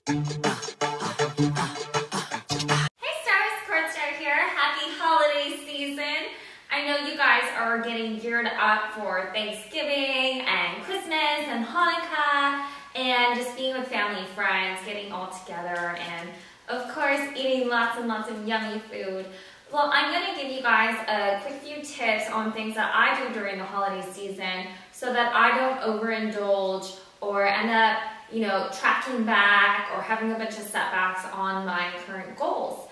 Hey stars, CourtStar here. Happy holiday season. I know you guys are getting geared up for Thanksgiving and Christmas and Hanukkah and just being with family, friends, getting all together, and of course eating lots and lots of yummy food. Well, I'm going to give you guys a quick few tips on things that I do during the holiday season so that I don't overindulge or end up, tracking back or having a bunch of setbacks on my current goals.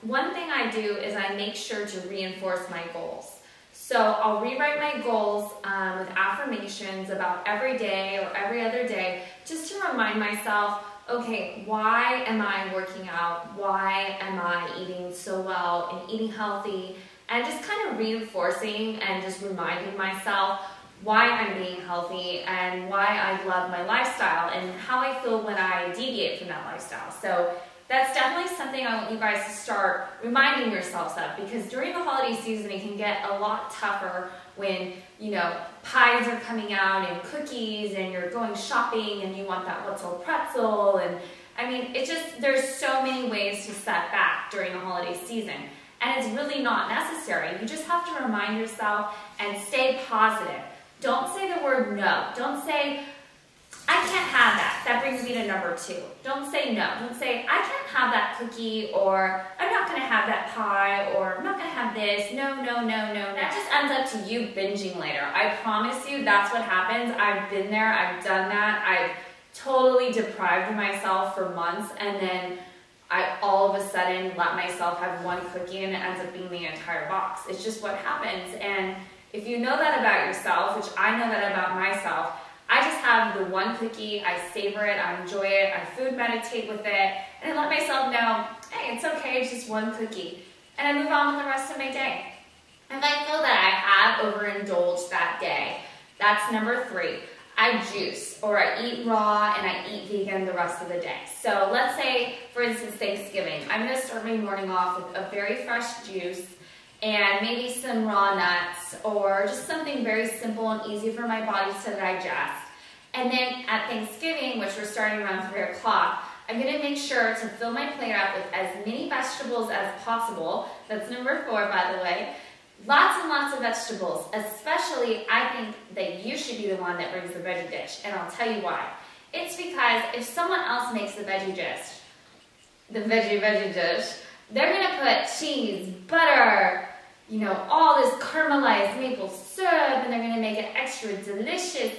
One thing I do is I make sure to reinforce my goals. So I'll rewrite my goals with affirmations about every day or every other day just to remind myself, okay, why am I working out? Why am I eating so well and eating healthy? And just kind of reinforcing and just reminding myself why I'm being healthy and why I love my lifestyle and how I feel when I deviate from that lifestyle. So that's definitely something I want you guys to start reminding yourselves of, because during the holiday season it can get a lot tougher when, pies are coming out and cookies and you're going shopping and you want that Wetzel pretzel, and I mean, there's so many ways to set back during the holiday season, and it's really not necessary. You just have to remind yourself and stay positive. Don't say the word no. Don't say, I can't have that. That brings me to number 2. Don't say no. Don't say, I can't have that cookie, or I'm not going to have that pie, or I'm not going to have this. No, no, no, no, no. That just ends up to you binging later. I promise you that's what happens. I've been there. I've done that. I've totally deprived myself for months, and then I all of a sudden let myself have one cookie and it ends up being the entire box. It's just what happens. And if you know that about yourself, which I know that about myself, I just have the one cookie, I savor it, I enjoy it, I food meditate with it, and I let myself know, hey, it's okay, it's just one cookie. And I move on with the rest of my day. If I feel that I have overindulged that day, that's number 3. I juice, or I eat raw and I eat vegan the rest of the day. So let's say, for instance, Thanksgiving. I'm going to start my morning off with a very fresh juice and maybe some raw nuts, or just something very simple and easy for my body to digest. And then at Thanksgiving, which we're starting around 3 o'clock, I'm going to make sure to fill my plate up with as many vegetables as possible. That's number 4, by the way. Lots and lots of vegetables. Especially, I think that you should be the one that brings the veggie dish, and I'll tell you why. It's because if someone else makes the veggie dish, they're going to put cheese, butter, all this caramelized maple syrup, and they're going to make it extra delicious.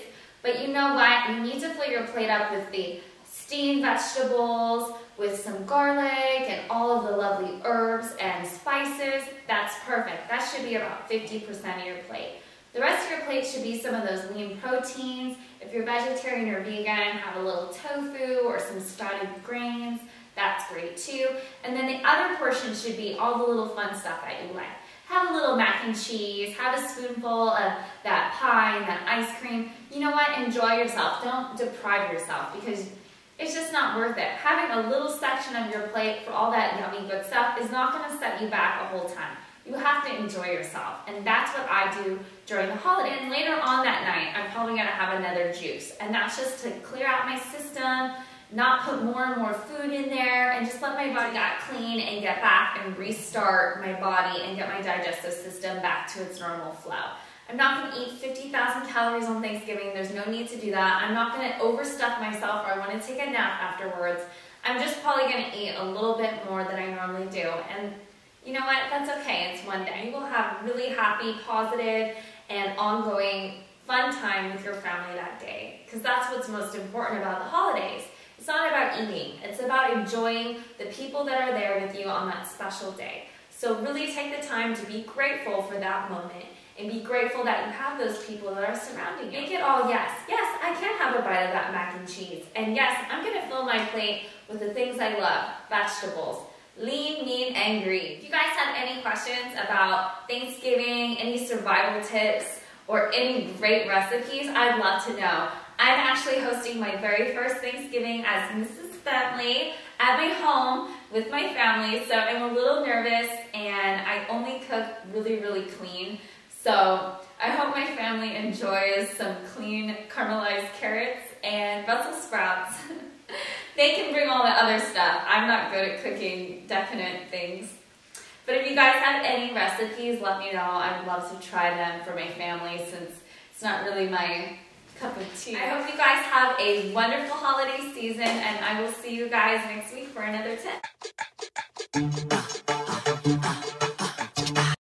But you know what? You need to fill your plate up with the steamed vegetables, with some garlic and all of the lovely herbs and spices. That's perfect. That should be about 50% of your plate. The rest of your plate should be some of those lean proteins. If you're vegetarian or vegan, have a little tofu or some sprouted grains. That's great too. And then the other portion should be all the little fun stuff that you like. Have a little mac and cheese, have a spoonful of that pie and that ice cream. You know what? Enjoy yourself. Don't deprive yourself, because it's just not worth it. Having a little section of your plate for all that yummy good stuff is not going to set you back a whole time. You have to enjoy yourself, and that's what I do during the holiday. And later on that night, I'm probably going to have another juice, and that's just to clear out my system, not put more and more food in there, and just let my body get clean and get back and restart my body and get my digestive system back to its normal flow. I'm not going to eat 50,000 calories on Thanksgiving. There's no need to do that. I'm not going to overstuff myself, or I want to take a nap afterwards. I'm just probably going to eat a little bit more than I normally do. And you know what? That's okay. It's one day. You will have really happy, positive, and ongoing fun time with your family that day, because that's what's most important about the holidays. It's not about eating. It's about enjoying the people that are there with you on that special day. So really take the time to be grateful for that moment, and be grateful that you have those people that are surrounding you. Make it all yes. Yes, I can have a bite of that mac and cheese. And yes, I'm going to fill my plate with the things I love. Vegetables. Lean, mean, and green. If you guys have any questions about Thanksgiving, any survival tips, or any great recipes, I'd love to know. I'm actually hosting my very first Thanksgiving as Mrs. Bentley at my home with my family, so I'm a little nervous, and I only cook really, really clean. So I hope my family enjoys some clean caramelized carrots and Brussels sprouts. Thank They can bring all the other stuff. I'm not good at cooking definite things. But if you guys have any recipes, let me know. I'd love to try them for my family since it's not really my cup of tea. I hope you guys have a wonderful holiday season, and I will see you guys next week for another tip.